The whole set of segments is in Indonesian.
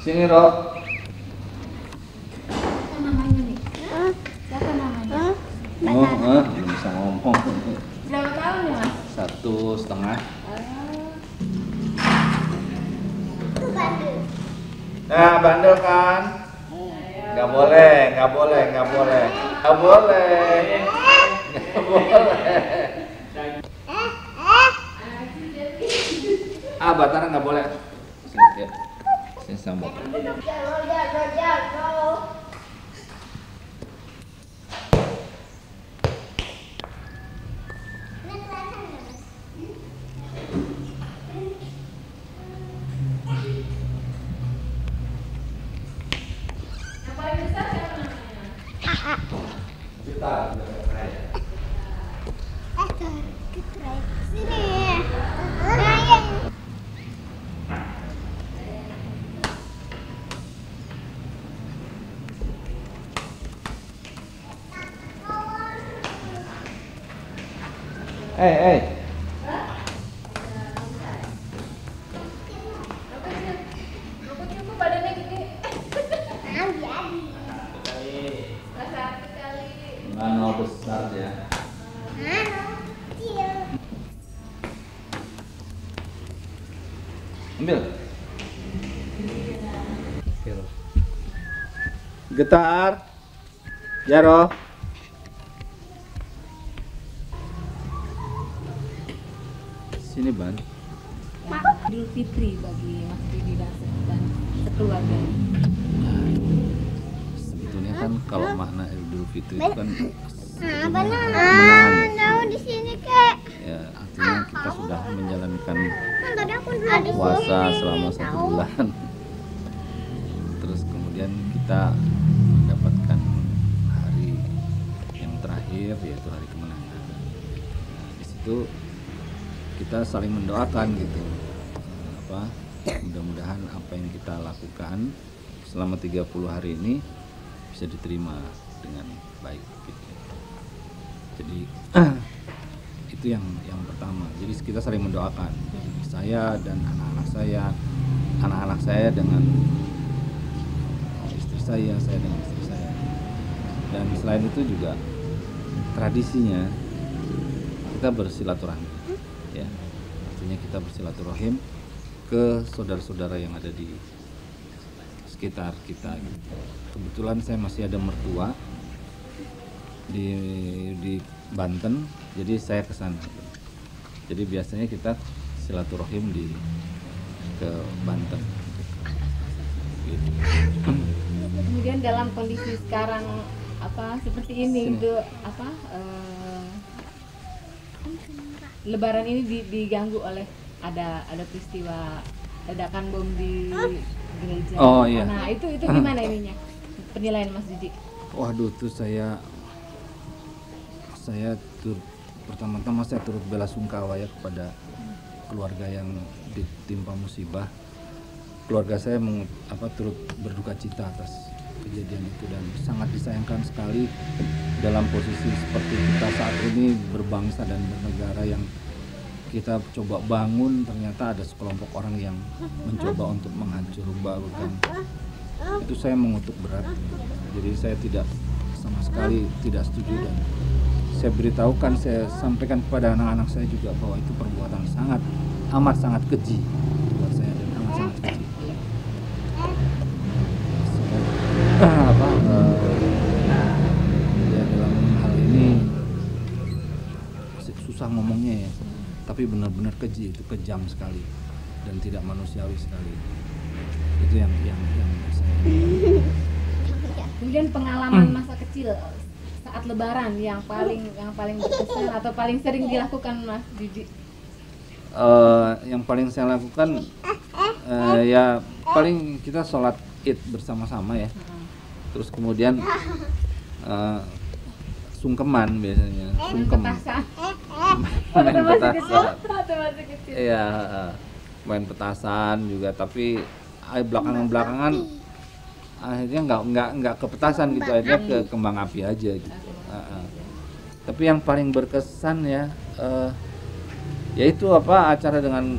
Sini, Ro. Siapa namanya nih? Siapa namanya? Belum bisa ngomong. Berapa tahun ya, Mas? 1,5. Bandel. Nah, bandel kan? Nggak boleh, nggak boleh, nggak boleh, nggak boleh, nggak boleh. Ah, Batara nggak boleh. Sini, ya. Sini sambok. Yang paling besar siapa namanya? Kita. Eh. Rambutnya kok badannya gede? Rasa kali. Mana besar ya? Ambil. Getar. Jaro. Sini, Ban. Idul Fitri bagi Mas Didi dan sekeluarga. Sebetulnya kan kalau makna Idul Fitri itu kan di sini kek. ya artinya kita sudah menjalankan Tadi aku di puasa selama 1 bulan. Terus kemudian kita mendapatkan hari yang terakhir yaitu hari kemenangan. Nah, di situ kita saling mendoakan gitu. Mudah-mudahan apa yang kita lakukan selama 30 hari ini bisa diterima dengan baik gitu. Jadi itu yang pertama. Jadi kita saling mendoakan. Jadi saya dan anak-anak saya dengan istri saya dengan istri saya. Dan selain itu juga tradisinya kita bersilaturahmi. Ya. Artinya kita bersilaturahim ke saudara-saudara yang ada di sekitar kita gitu. Kebetulan saya masih ada mertua di Banten, jadi saya ke sana. Jadi biasanya kita silaturahim ke Banten. Gitu. Kemudian dalam kondisi sekarang seperti ini Sini. itu Lebaran ini diganggu oleh ada peristiwa ledakan bom di gereja. Oh, iya. Nah itu gimana ininya penilaian Mas Didi? Waduh, tuh saya pertama-tama saya turut bela sungkawa ya kepada keluarga yang ditimpa musibah. Keluarga saya turut berduka cita atas kejadian itu dan sangat disayangkan sekali dalam posisi seperti kita saat ini berbangsa dan bernegara yang kita coba bangun, ternyata ada sekelompok orang yang mencoba untuk menghancurkan. Itu saya mengutuk berat. Jadi saya sama sekali tidak setuju dan saya beritahukan, saya sampaikan kepada anak-anak saya juga bahwa itu perbuatan amat sangat keji buat saya dan amat sangat keji. Ya dalam hal ini susah ngomongnya ya, tapi benar-benar keji, itu kejam sekali dan tidak manusiawi sekali. Itu yang saya. Kemudian pengalaman masa kecil saat Lebaran yang paling berkesan atau paling sering dilakukan Mas Didi? Yang paling saya lakukan ya paling kita sholat Id bersama-sama ya. Terus kemudian sungkeman biasanya, sungkem. Main petasan. Iya, main petasan juga, tapi belakangan akhirnya nggak ke petasan gitu, akhirnya ke kembang api aja gitu. Tapi yang paling berkesan ya yaitu acara dengan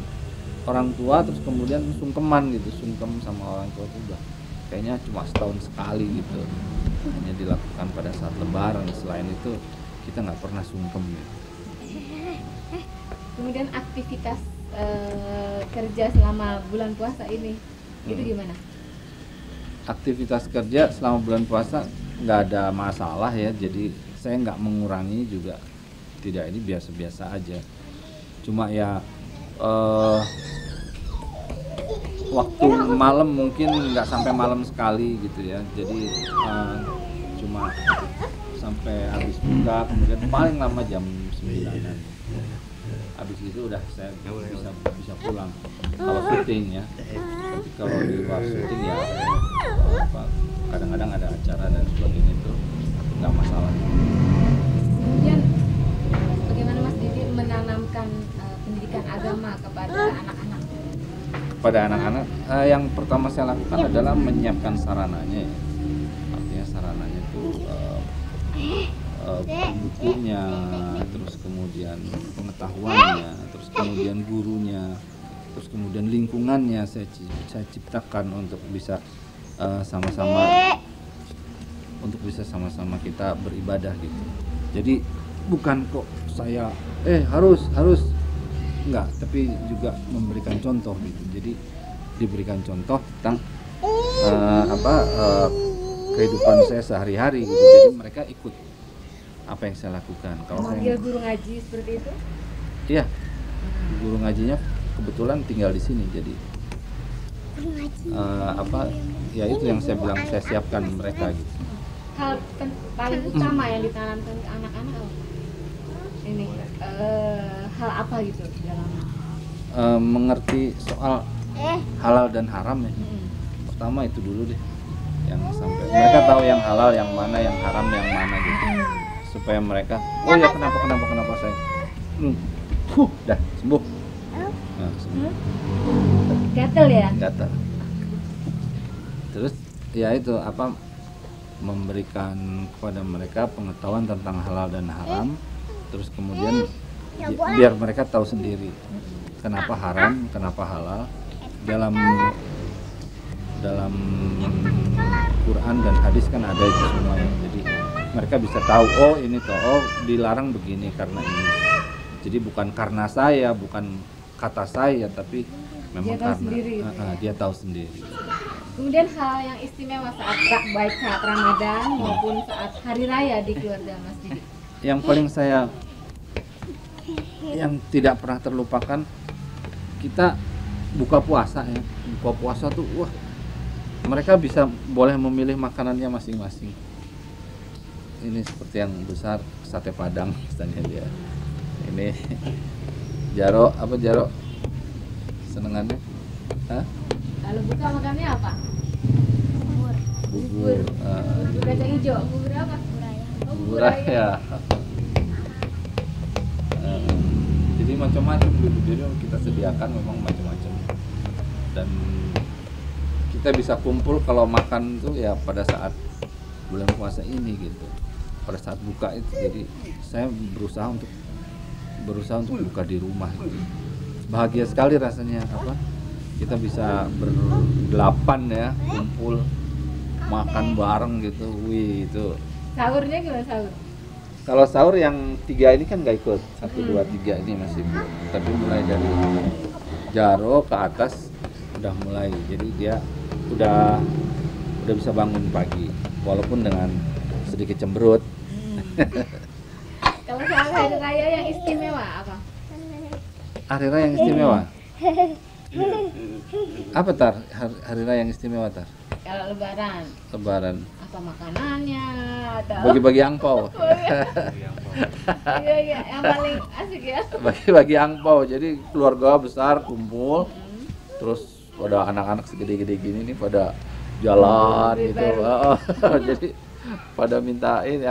orang tua, terus kemudian sungkeman gitu, sungkem sama orang tua itu udah kayaknya cuma setahun sekali gitu, hanya dilakukan pada saat lebaran. Selain itu kita nggak pernah sungkem gitu. Kemudian aktivitas kerja selama bulan puasa ini itu gimana? Aktivitas kerja selama bulan puasa nggak ada masalah ya, jadi saya nggak mengurangi juga tidak, ini biasa-biasa aja. Cuma ya waktu malam mungkin nggak sampai malam sekali gitu ya, jadi cuma sampai habis buka, kemudian paling lama jam 9-an. Habis itu udah saya bisa pulang kalau syuting ya. Tapi kalau di luar syuting ya kadang-kadang ada acara dan sebagainya, itu nggak masalah. Kemudian bagaimana Mas Didi menanamkan pendidikan agama kepada anak-anak? Pada anak-anak yang pertama saya lakukan adalah menyiapkan sarananya ya. Artinya sarananya itu bukunya, terus kemudian pengetahuannya, terus kemudian gurunya, terus kemudian lingkungannya saya ciptakan untuk bisa sama-sama kita beribadah gitu. Jadi bukan kok saya harus enggak, tapi juga memberikan contoh gitu. Jadi diberikan contoh tentang kehidupan saya sehari-hari gitu. Jadi mereka ikut apa yang saya lakukan. Kalau Memanggil guru ngaji seperti itu? Iya, guru ngajinya kebetulan tinggal di sini, jadi ya itu yang saya bilang, saya siapkan mereka gitu. Hal paling utama yang ditanamkan ke anak-anak apa? Ini hal apa gitu dalam mengerti soal halal dan haram ya. Pertama itu dulu deh, yang sampai mereka tahu yang halal yang mana, yang haram yang mana gitu, supaya mereka oh ya kenapa saya dah sembuh. Nah, sembuh. gatel ya? Gatal. Terus ya itu memberikan kepada mereka pengetahuan tentang halal dan haram, terus kemudian biar mereka tahu sendiri kenapa haram, kenapa halal. Dalam Quran dan hadis kan ada itu semuanya. Jadi mereka bisa tahu oh ini toh dilarang begini karena ini. Jadi bukan karena saya, bukan kata saya, tapi memang dia tahu sendiri. Kemudian hal yang istimewa baik saat Ramadan maupun saat hari raya di keluarga Mas Didi. Yang paling saya yang tidak pernah terlupakan, kita buka puasa ya. Buka puasa tuh mereka bisa boleh memilih makanannya masing-masing. Ini seperti yang besar sate Padang misalnya dia. Ini jaro senengannya? Hah? Kalau buka makannya apa? Bubur. Bubur kacang hijau. Bubur apa? Bubur ya. Jadi macam-macam gitu. Jadi kita sediakan memang macam-macam. Dan kita bisa kumpul kalau makan tuh ya pada saat bulan puasa ini gitu. Pada saat buka itu. Jadi saya berusaha untuk buka di rumah gitu. Bahagia sekali rasanya kita bisa berdelapan ya, kumpul makan bareng gitu. Wih, itu. Sahurnya gimana sahur? Kalau sahur yang 3 ini kan nggak ikut, 1, 2, 3 ini masih belum. Tapi mulai dari jaro ke atas udah mulai. Jadi dia udah bisa bangun pagi, walaupun dengan sedikit cemberut. Kalau soal hari raya yang istimewa apa? Hari raya yang istimewa? Apa Tar? Hari raya yang istimewa Tar? Kalau lebaran. Lebaran. Apa makanannya atau Bagi-bagi angpau. Iya, yang paling asik ya. Bagi-bagi angpau. Jadi keluarga besar kumpul. Terus pada anak-anak segede-gede gini nih pada jalan gitu. Jadi pada mintain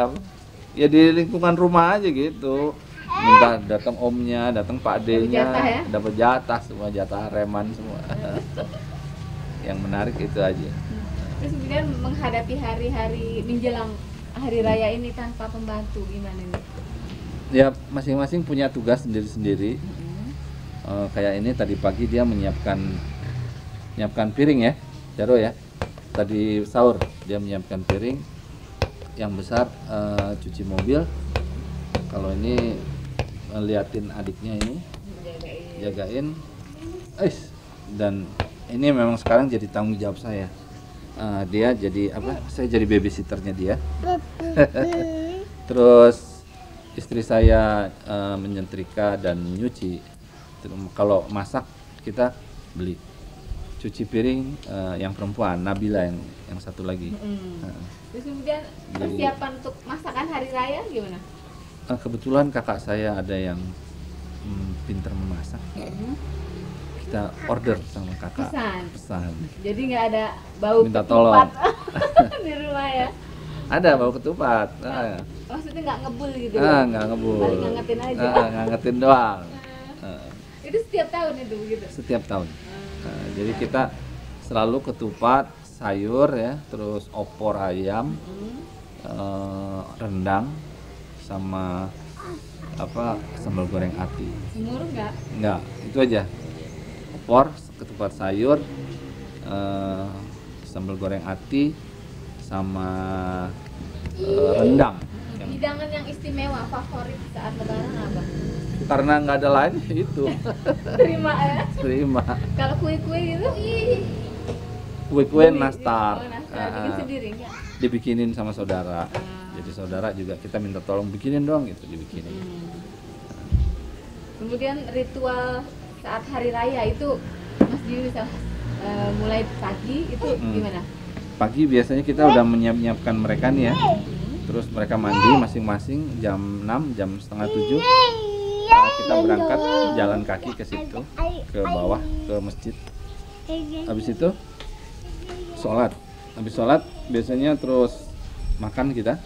ya di lingkungan rumah aja gitu. Minta datang omnya, datang Pak D-nya, dapat jatah semua, jatah reman semua. Yang menarik itu aja. Terus kemudian menghadapi hari-hari menjelang hari raya ini tanpa pembantu gimana nih? Ya masing-masing punya tugas sendiri-sendiri. Kayak ini tadi pagi dia menyiapkan piring ya, Jaro ya. Tadi sahur dia menyiapkan piring yang besar, cuci mobil. Kalau ini liatin adiknya ini, jagain. Dan ini memang sekarang jadi tanggung jawab saya. Dia jadi apa? Saya jadi babysitternya dia. Terus istri saya menyetrika dan nyuci. Kalau masak kita beli. Cuci piring yang perempuan, Nabila yang satu lagi. Terus kemudian persiapan untuk masakan hari raya gimana? Kebetulan kakak saya ada yang pintar memasak. Kita order sama kakak. Pesan. Jadi nggak ada bau Minta ketupat tolong. di rumah ya? Ada bau ketupat. Maksudnya nggak ngebul gitu? Nggak ngebul. Paling ngangetin aja. Ngangetin doang. Itu setiap tahun itu begitu? Setiap tahun. Jadi kita selalu ketupat, sayur ya, terus opor ayam, rendang, sama apa sambal goreng ati. Semur nggak? Enggak, itu aja. Opor, ketupat sayur, sambal goreng ati, sama rendang. Hidangan yang istimewa, favorit saat lebaran apa? Karena nggak ada lain itu. Terima ya? Terima. Kalau kue-kue gitu? Kue-kue nastar. Bikin sendiri nggak? Dibikinin sama saudara. Jadi saudara juga kita minta tolong bikinin dong, gitu dibikinin. Kemudian ritual saat hari raya itu Mas Diwi bisa mulai pagi itu gimana? Pagi biasanya kita udah menyiapkan mereka nih ya. Terus mereka mandi masing-masing jam 6, jam setengah 7. Kita berangkat jalan kaki ke situ, ke bawah, ke masjid. Habis itu sholat. Habis sholat biasanya terus makan kita.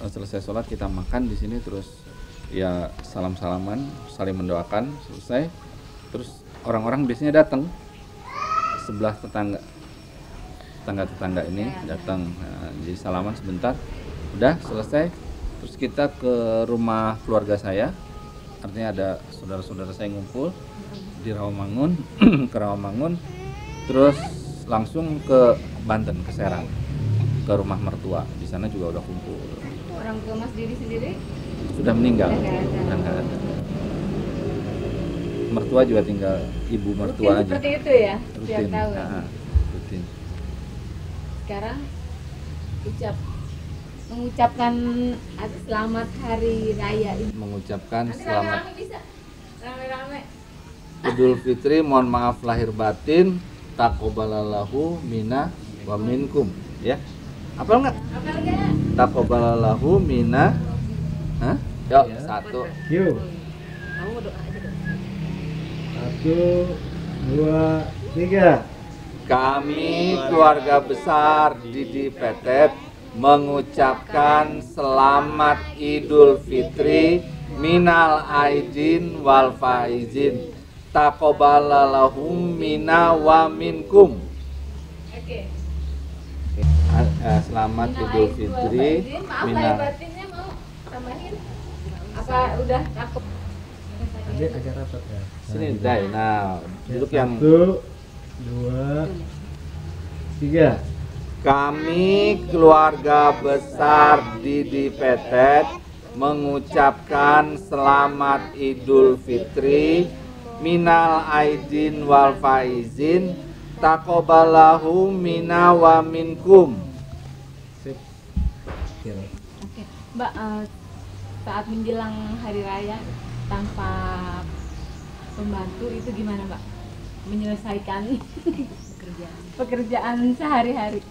Selesai sholat kita makan di sini, terus ya salam-salaman, saling mendoakan, selesai. Terus orang-orang biasanya datang, sebelah tetangga ini datang. Jadi salaman sebentar, udah selesai. Terus kita ke rumah keluarga saya. Artinya ada saudara-saudara saya ngumpul di Rawamangun, ke Rawamangun, terus langsung ke Banten, ke Serang, ke rumah mertua. Di sana juga udah kumpul. Orang tua Mas Didi sendiri Sudah meninggal. Udah nggak ada. Mertua juga tinggal ibu mertua Rutin aja. seperti itu ya, setiap Rutin. tahun. Rutin. Sekarang mengucapkan selamat hari raya ini. Mengucapkan Nanti selamat rame-rame bisa? Rame-rame. Idul Fitri, mohon maaf lahir batin, taqabbalallahu minna wa minkum, ya. Apa enggak? Apa enggak? Taqabbalallahu minna. Hah? Yuk, satu. Yuk. Kamu doa aja dong. 1, 2, 3. Kami keluarga besar Didi Petet mengucapkan selamat Idul Fitri minal aidin wal faizin, taqabbalallahu minna wa minkum. Oke. Selamat Minal Idul aidin wal Fitri faizin. Maaf lahir minal. batinnya mau tambahin? Apa udah cakep? Tadi agak rapat ya. Sini Dai. Nah, duduk yang 1, 2, 3. kami keluarga besar Didi Petet mengucapkan selamat Idul Fitri minal aidin wal faizin, taqabbalahu minna wa minkum. Sip. Oke, Mbak, saat menjelang hari raya tanpa pembantu itu gimana, Mbak? Menyelesaikan pekerjaan sehari-hari.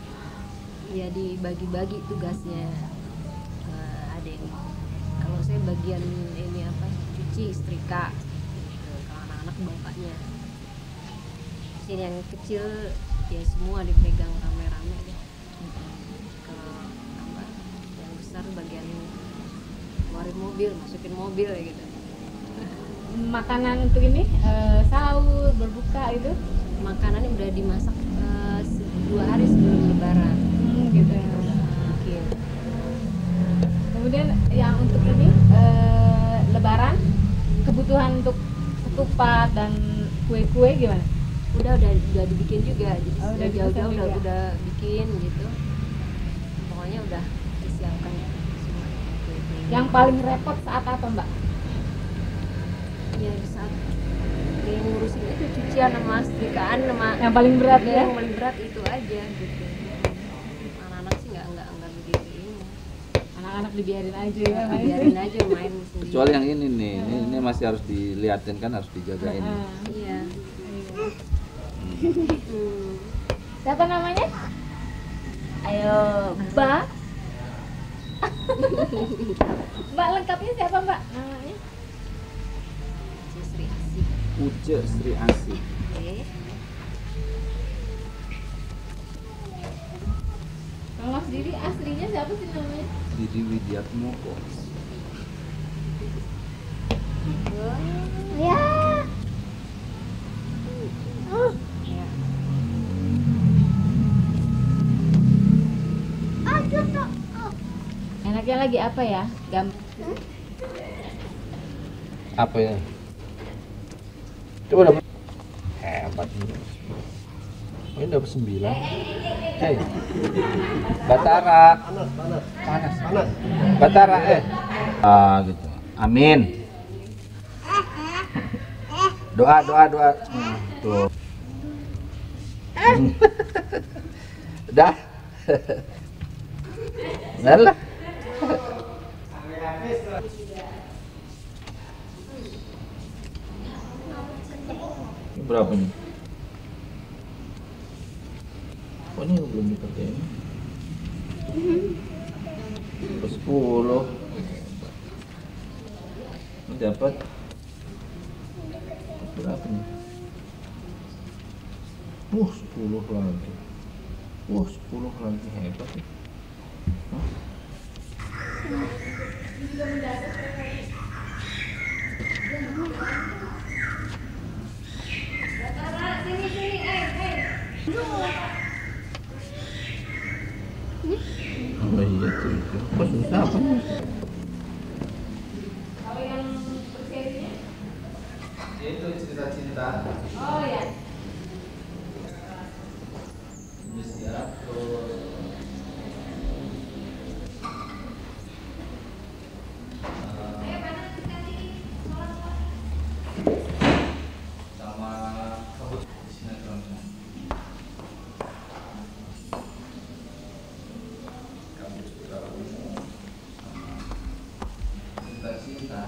Ya dibagi-bagi tugasnya. Ada yang kalau saya bagian ini apa cuci, setrika, kalau anak-anak bapaknya. Sini yang kecil ya semua dipegang rame-rame deh. Kalau apa yang besar bagian keluarin mobil, masukin mobil gitu. Makanan untuk ini sahur, berbuka itu Makanannya udah dimasak 2 hari sebelum lebaran. gitu ya. Oke. Kemudian yang untuk ini lebaran kebutuhan untuk ketupat dan kue-kue gimana? Udah dibikin juga, jadi Oh, udah udah dipesan jauh-jauh juga. udah bikin gitu. Pokoknya udah disiapkan semua kue-kue. Yang paling repot saat apa Mbak? Ya saat yang ngurusin itu cucian sama setrikaan sama Yang paling berat ya? yang paling berat itu aja gitu. Anak-anak sih nggak begitu ini. Anak-anak dibiarin aja ya main. Biarin aja main sendiri. Kecuali yang ini nih, ini masih harus dilihatin kan, harus dijagain. Heeh. Iya. Siapa namanya? Ayo, Mbak. Mbak lengkapnya siapa Mbak? Namanya? Sri Asih. Uce Sri Asih. Oke. Kalau sendiri aslinya siapa sih namanya? Didi Widiatmoko. Ya. Ya. Enaknya lagi apa ya? Apa ya? Coba dapat. Hebat ini. Oh, ini dapat 9. Hei. Batara. Panas. Batara gitu. Amin. Doa. Tuh. Dah. Benar lah. Ini berapa nih? Oh, ini belum dikerjain. 10. Ini dapat berapa nih? 10 lagi. 10 lagi, hebat ya. Hah? Oh iya tuh. Kok susah apa nih? Kalau yang berserinya? Itu cerita cinta. Oh ya. Siap, terus sama kabut sinetronnya. Kabut sutra ungu sama cinta.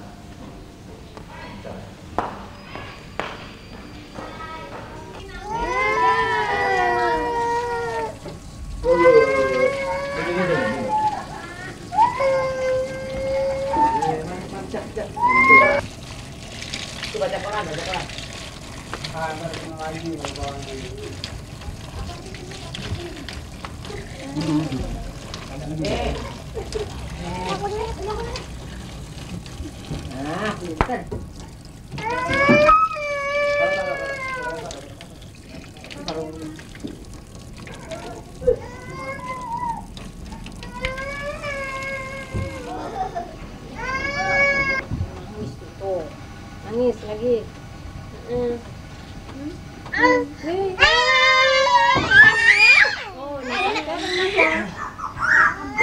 Tuh. Nangis lagi. Heeh. Oh, ini kan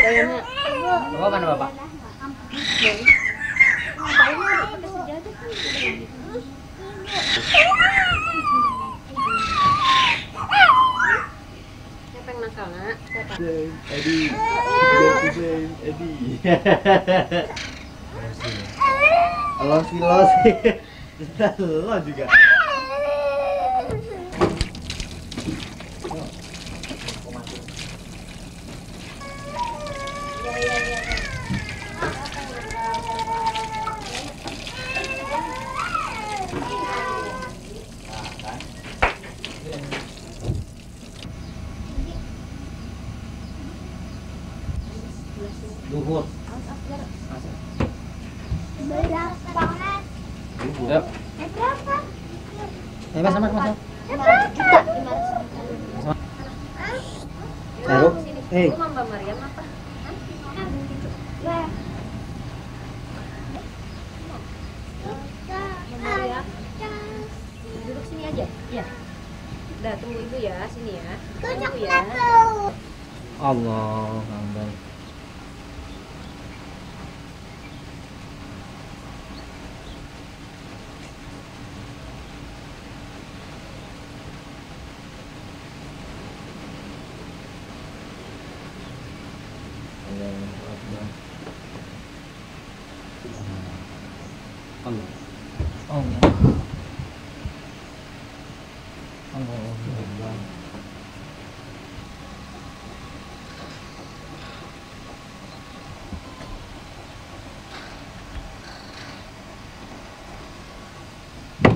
enak. Bapak mana bapak? Siapa yang nakal, Nak? Siapa? Edi. Edi. Losi. Lo juga. Duhur. Yuk. Masuk. Taruh. Lu sama Mbak Mariam apa? Mbak Mariam? Dah tunggu ibu ya, sini ya. Tunggu ya. Allah Akbar. Allah. Allah. Allah.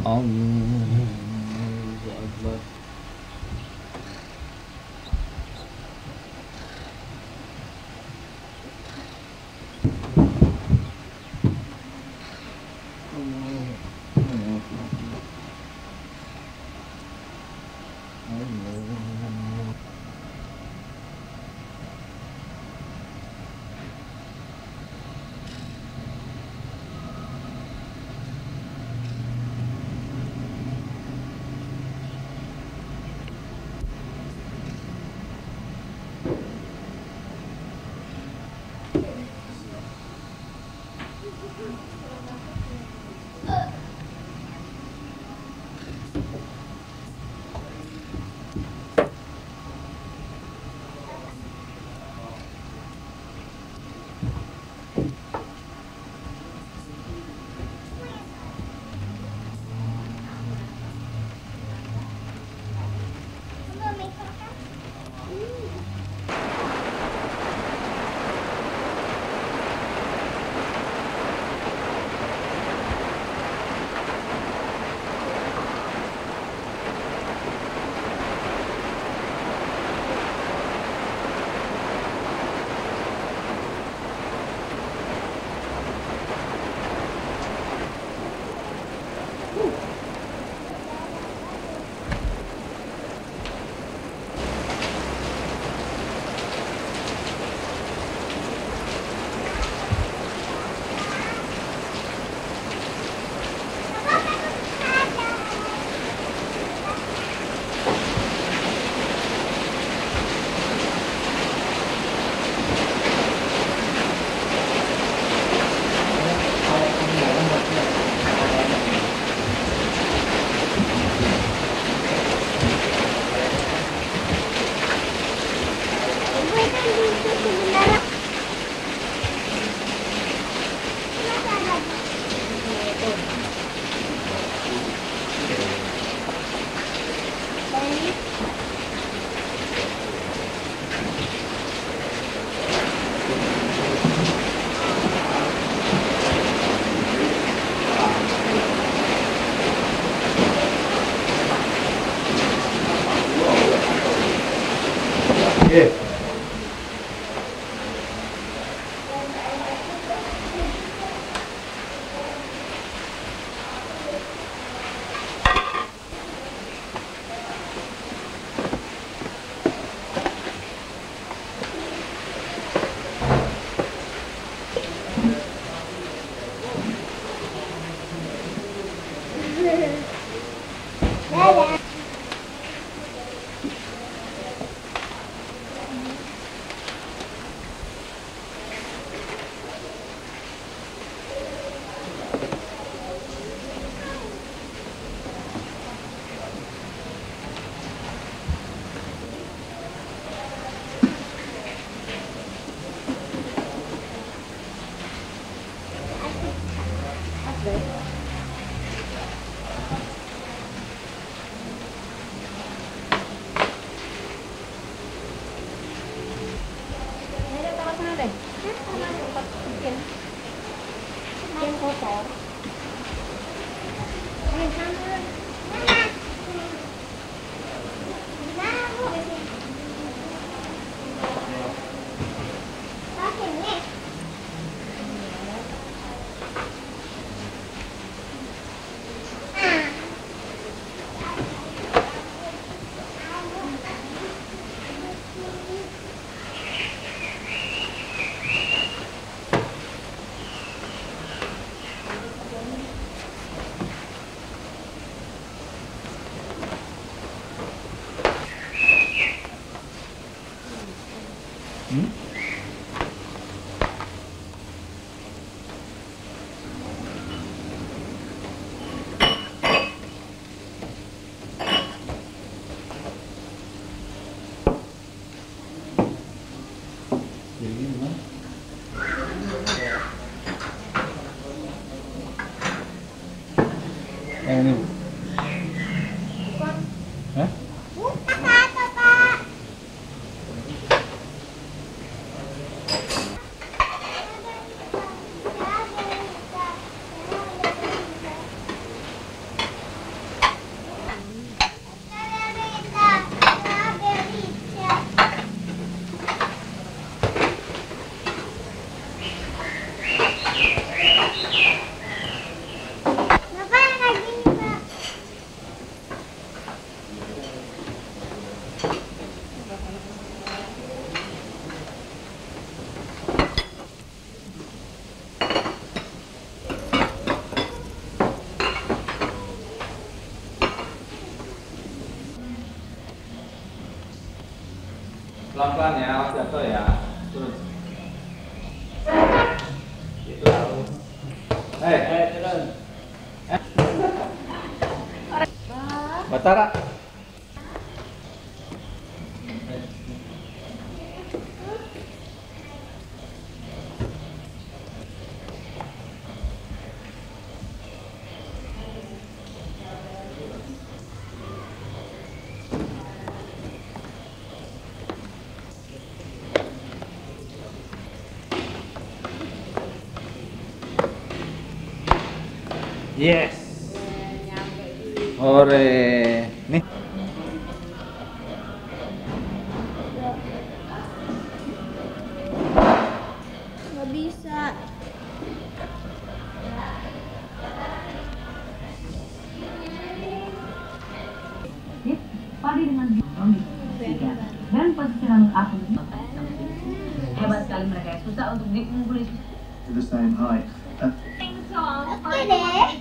Allahu Akbar. Yang ini. Hah? Pelan-pelan ya, awas jatuh ya. Turun. Itu. Turun. Batara. Yes. Ore. Nih. Nggak bisa. Padi dengan dan posisional aku hebat sekali mereka ya. Susah untuk diungguli. To the same height. Oke deh.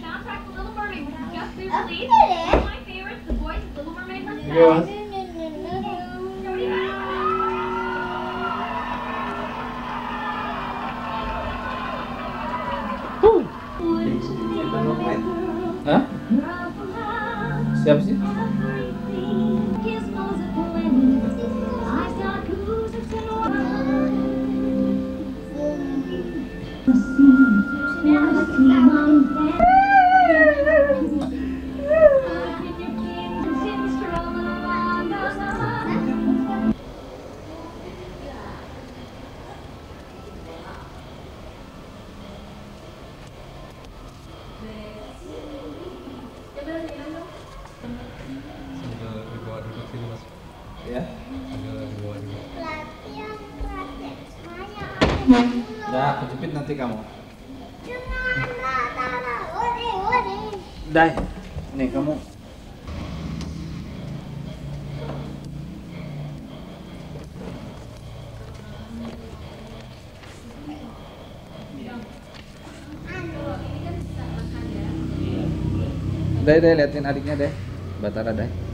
Oke deh. Hah? Siapa sih? Ya. Dah, aku jepit nanti kamu. Dai, nih kamu. Dai, liatin adiknya deh, Batara deh.